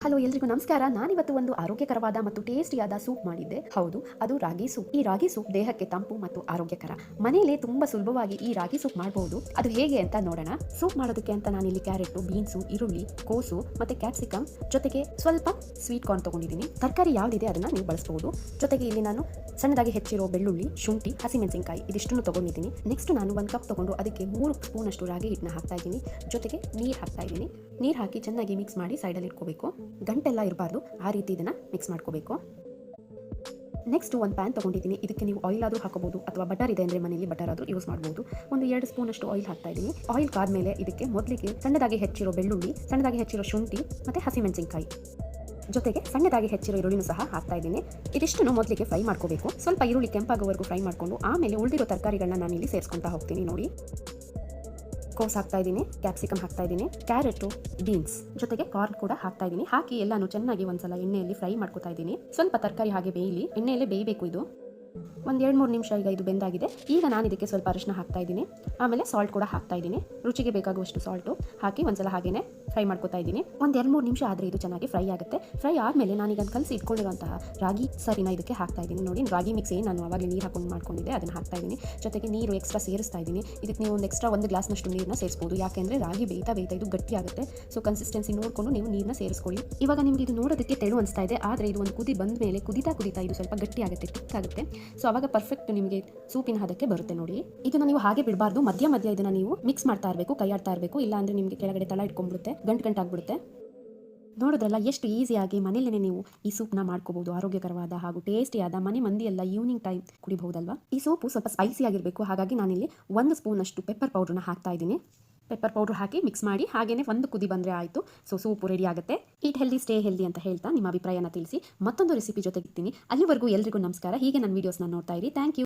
Hello ಎಲ್ರಿಗೂ ನಮಸ್ಕಾರ. ನಾನಿವತ್ತು ಒಂದು ಆರೋಗ್ಯಕರವಾದ ಮತ್ತು ಟೇಸ್ಟಿಯಾದ ಸೂಪ್ ಮಾಡಿದ್ದೆ. ಹೌದು, ಅದು ರಾಗಿ ಸೂಪ್. ಈ ರಾಗಿ ಸೂಪ್ ದೇಹಕ್ಕೆ ತಂಪು ಮತ್ತು ಆರೋಗ್ಯಕರ. ಮನೆಯಲ್ಲೇ ತುಂಬಾ ಸುಲಭವಾಗಿ ಈ ರಾಗಿ ಸೂಪ್ ಮಾಡಬಹುದು. ಅದು ಹೇಗೆ ಅಂತ ನೋಡೋಣ. ಸೂಪ್ ಮಾಡೋದಕ್ಕೆ ಅಂತ ನಾನಿಲ್ಲಿ ಕ್ಯಾರೆಟ್, ಬೀನ್ಸು, ಈರುಳ್ಳಿ, ಕೋಸು ಮತ್ತೆ ಕ್ಯಾಪ್ಸಿಕಮ್ ಜೊತೆಗೆ ಸ್ವಲ್ಪ ಸ್ವೀಟ್ ಕಾರ್ನ್ ತಗೊಂಡಿದ್ದೀನಿ. ತರಕಾರಿ ಯಾವ್ದಿದೆ ಅದನ್ನ ನೀವು ಬಳಸಬಹುದು. ಜೊತೆಗೆ ಇಲ್ಲಿ ನಾನು ಸಣ್ಣದಾಗಿ ಹೆಚ್ಚಿರೋ ಬೆಳ್ಳುಳ್ಳಿ, ಶುಂಠಿ, ಹಸಿಮೆಣಸಿನಕಾಯಿ ಇದಿಷ್ಟನ್ನು ತಗೊಂಡಿದ್ದೀನಿ. ನೆಕ್ಸ್ಟ್ ನಾನು 1 ಕಪ್ ತಗೊಂಡು ಅದಕ್ಕೆ 3 ಸ್ಪೂನ್ ಅಷ್ಟು ರಾಗಿ ಹಿಟ್ಟನ್ನ ಹಾಕ್ತಾ ಇದ್ದೀನಿ. ಜೊತೆಗೆ ನೀರು ಹಾಕ್ತಾ ಇದ್ದೀನಿ. ನೀರು ಹಾಕಿ ಚೆನ್ನಾಗಿ ಮಿಕ್ಸ್ ಮಾಡಿ ಸೈಡಲ್ಲಿ ಇಟ್ಕೋಬೇಕು. ಗಂಟೆಲ್ಲ ಇರಬಾರ್ದು, ಆ ರೀತಿ ಇದನ್ನ ಮಿಕ್ಸ್ ಮಾಡ್ಕೋಬೇಕು. ನೆಕ್ಸ್ಟ್ ಒಂದು ಪ್ಯಾನ್ ತೊಗೊಂಡಿದ್ದೀನಿ. ಇದಕ್ಕೆ ನೀವು ಆಯಿಲ್ ಆದರೂ ಹಾಕೋಬಹುದು ಅಥವಾ ಬಟರ್ ಇದೆ ಅಂದರೆ ಮನೆಯಲ್ಲಿ ಬಟರ್ ಆದರೂ ಯೂಸ್ ಮಾಡ್ಬೋದು. ಒಂದು 2 ಸ್ಪೂನ್ ಅಷ್ಟು ಆಯಿಲ್ ಹಾಕ್ತಾ ಇದ್ದೀನಿ. ಆಯಿಲ್ ಕಾದ್ಮೇಲೆ ಇದಕ್ಕೆ ಮೊದಲಿಗೆ ಸಣ್ಣದಾಗಿ ಹೆಚ್ಚಿರೋ ಬೆಳ್ಳುಳ್ಳಿ, ಸಣ್ಣದಾಗಿ ಹೆಚ್ಚಿರೋ ಶುಂಠಿ ಮತ್ತು ಹಸಿಮೆಣಸಿನಕಾಯಿ ಜೊತೆಗೆ ಸಣ್ಣದಾಗಿ ಹೆಚ್ಚಿರೋ ಈರುಳ್ಳಿನೂ ಸಹ ಹಾಕ್ತಾ ಇದ್ದೀನಿ. ಇದಿಷ್ಟನ್ನು ಮೊದಲಿಗೆ ಫ್ರೈ ಮಾಡ್ಕೋಬೇಕು. ಸ್ವಲ್ಪ ಈರುಳ್ಳಿ ಕೆಂಪಾಗೋವರೆಗೂ ಫ್ರೈ ಮಾಡಿಕೊಂಡು ಆಮೇಲೆ ಉಳಿದಿರೋ ತರಕಾರಿಗಳನ್ನ ನಾನಿಲ್ಲಿ ಸೇರಿಸ್ಕೊತಾ ಹೋಗ್ತೀನಿ. ನೋಡಿ, ಕೋಸ್ ಹಾಕ್ತಾ ಇದ್ದೀನಿ, ಕ್ಯಾಪ್ಸಿಕಮ್ ಹಾಕ್ತಾ ಇದ್ದೀನಿ, ಕ್ಯಾರೆಟು, ಬೀನ್ಸ್ ಜೊತೆಗೆ ಕಾರ್ನ್ ಕೂಡ ಹಾಕ್ತಾ ಇದ್ದೀನಿ. ಹಾಕಿ ಎಲ್ಲಾನು ಚೆನ್ನಾಗಿ ಒಂದ್ಸಲ ಎಣ್ಣೆಯಲ್ಲಿ ಫ್ರೈ ಮಾಡ್ಕೊತಾ ಇದ್ದೀನಿ. ಸ್ವಲ್ಪ ತರಕಾರಿ ಹಾಗೆ ಬೇಯಲಿ, ಎಣ್ಣೆಯಲ್ಲೇ ಬೇಯಬೇಕು. ಇದು ಒಂದು 2-3 ನಿಮಿಷ ಈಗ ಇದು ಬೆಂದಾಗಿದೆ. ಈಗ ನಾನು ಇದಕ್ಕೆ ಸ್ವಲ್ಪ ಅರಿಶಿನ ಹಾಕ್ತಾ ಇದ್ದೀನಿ. ಆಮೇಲೆ ಸಾಲ್ಟ್ ಕೂಡ ಹಾಕ್ತಾ ಇದ್ದೀನಿ. ರುಚಿಗೆ ಬೇಕಾಗುವಷ್ಟು ಸಾಲ್ಟು ಹಾಕಿ ಒಂದ್ಸಲ ಹಾಗೇನೆ ಫ್ರೈ ಮಾಡ್ಕೊತಾ ಇದ್ದೀನಿ. ಒಂದು 2-3 ನಿಮಿಷ ಆದರೆ ಇದು ಚೆನ್ನಾಗಿ ಫ್ರೈ ಆಗುತ್ತೆ. ಫ್ರೈ ಆದಮೇಲೆ ನಾನೀಗ ಕಲಸಿ ಇಟ್ಕೊಂಡಿರುವಂತಹ ರಾಗಿ ಸರಿನ ಇದಕ್ಕೆ ಹಾಕ್ತಾ ಇದ್ದೀನಿ. ನೋಡಿ, ರಾಗಿ ಮಿಕ್ಸ್ ಏನು ನಾನು ಅವಾಗಲೇ ನೀರು ಹಾಕೊಂಡು ಮಾಡ್ಕೊಂಡಿದ್ದೆ ಅದನ್ನು ಹಾಕ್ತಾ ಇದ್ದೀನಿ. ಜೊತೆಗೆ ನೀರು ಎಕ್ಸ್ಟ್ರಾ ಸೇರಿಸ್ತಾ ಇದ್ದೀನಿ. ಇದಕ್ಕೆ ನೀವು ಒಂದು ಎಕ್ಸ್ಟ್ರಾ 1 ಗ್ಲಾಸ್ನಷ್ಟು ನೀರನ್ನ ಸೇರಿಸ್ಬೋದು. ಯಾಕೆಂದರೆ ರಾಗಿ ಬೇಯ್ತಾ ಇದು ಗಟ್ಟಿ ಆಗುತ್ತೆ. ಸೊ ಕನ್ಸಿಸ್ಟೆನ್ಸಿ ನೋಡಿಕೊಂಡು ನೀವು ನೀರನ್ನ ಸೇರಿಸ್ಕೊಳ್ಳಿ. ಇವಾಗ ನಿಮಗೆ ಇದು ನೋಡೋದಕ್ಕೆ ತೆಳು ಅನಿಸ್ತಾ ಇದೆ, ಆದರೆ ಇದು ಒಂದು ಕುದಿ ಬಂದ ಮೇಲೆ ಕುದಿತಾ ಇದು ಸ್ವಲ್ಪ ಗಟ್ಟಿ ಆಗುತ್ತೆ, ತಿಕ್ ಆಗುತ್ತೆ. ಸೊ ಅವಾಗ ಪರ್ಫೆಕ್ಟ್ ನಿಮಗೆ ಸೂಪಿನ ಹದಕ್ಕೆ ಬರುತ್ತೆ. ನೋಡಿ, ಇದನ್ನ ನೀವು ಹಾಗೆ ಬಿಡಬಾರ್ದು. ಮಧ್ಯ ಇದನ್ನ ನೀವು ಮಿಕ್ಸ್ ಮಾಡ್ತಾ ಇರಬೇಕು, ಕೈ ಆಡ್ತಾ ಇರಬೇಕು. ಇಲ್ಲ ಅಂದ್ರೆ ನಿಮಗೆ ಕೆಳಗಡೆ ತಳ ಇಟ್ಕೊಂಡ್ಬಿಡುತ್ತೆ, ಗಂಟಾಗ್ಬಿಡುತ್ತೆ. ನೋಡಿದ್ರಲ್ಲ ಎಷ್ಟು ಈಸಿಯಾಗಿ ಮನೆಯಲ್ಲೇ ನೀವು ಈ ಸೂಪ್ನ ಮಾಡ್ಕೋಬಹುದು. ಆರೋಗ್ಯಕರವಾದ ಹಾಗೂ ಟೇಸ್ಟಿಯಾದ, ಮನೆ ಮಂದಿ ಎಲ್ಲ ಈವ್ನಿಂಗ್ ಟೈಮ್ ಕುಡಿಬಹುದಲ್ವಾ. ಈ ಸೂಪು ಸ್ವಲ್ಪ ಸ್ಪೈಸಿ ಆಗಿರಬೇಕು. ಹಾಗಾಗಿ ನಾನಿಲ್ಲಿ 1 ಸ್ಪೂನ್ ಅಷ್ಟು ಪೆಪ್ಪರ್ ಪೌಡರ್ನ ಹಾಕ್ತಾ ಇದ್ದೀನಿ. ಪೆಪ್ಪರ್ ಪೌಡರ್ ಹಾಕಿ ಮಿಕ್ಸ್ ಮಾಡಿ ಹಾಗೇನೆ ಒಂದು ಕುದಿ ಬಂದರೆ ಆಯಿತು. ಸೊ ಸೂಪು ರೆಡಿ ಆಗುತ್ತೆ. ಈಟ್ ಹೆಲ್ದಿ, ಸ್ಟೇ ಹೆಲ್ದಿ ಅಂತ ಹೇಳ್ತಾ ನಿಮ್ಮ ಅಭಿಪ್ರಾಯನ ತಿಳಿಸಿ. ಮತ್ತೊಂದು ರೆಸಿಪಿ ಜೊತೆಗಿರ್ತೀನಿ. ಅಲ್ಲಿವರೆಗೂ ಎಲ್ರಿಗೂ ನಮಸ್ಕಾರ. ಹೀಗೆ ನನ್ನ ವೀಡಿಯೋಸ್ನ ನೋಡ್ತಾ ಇರಿ. Thank you.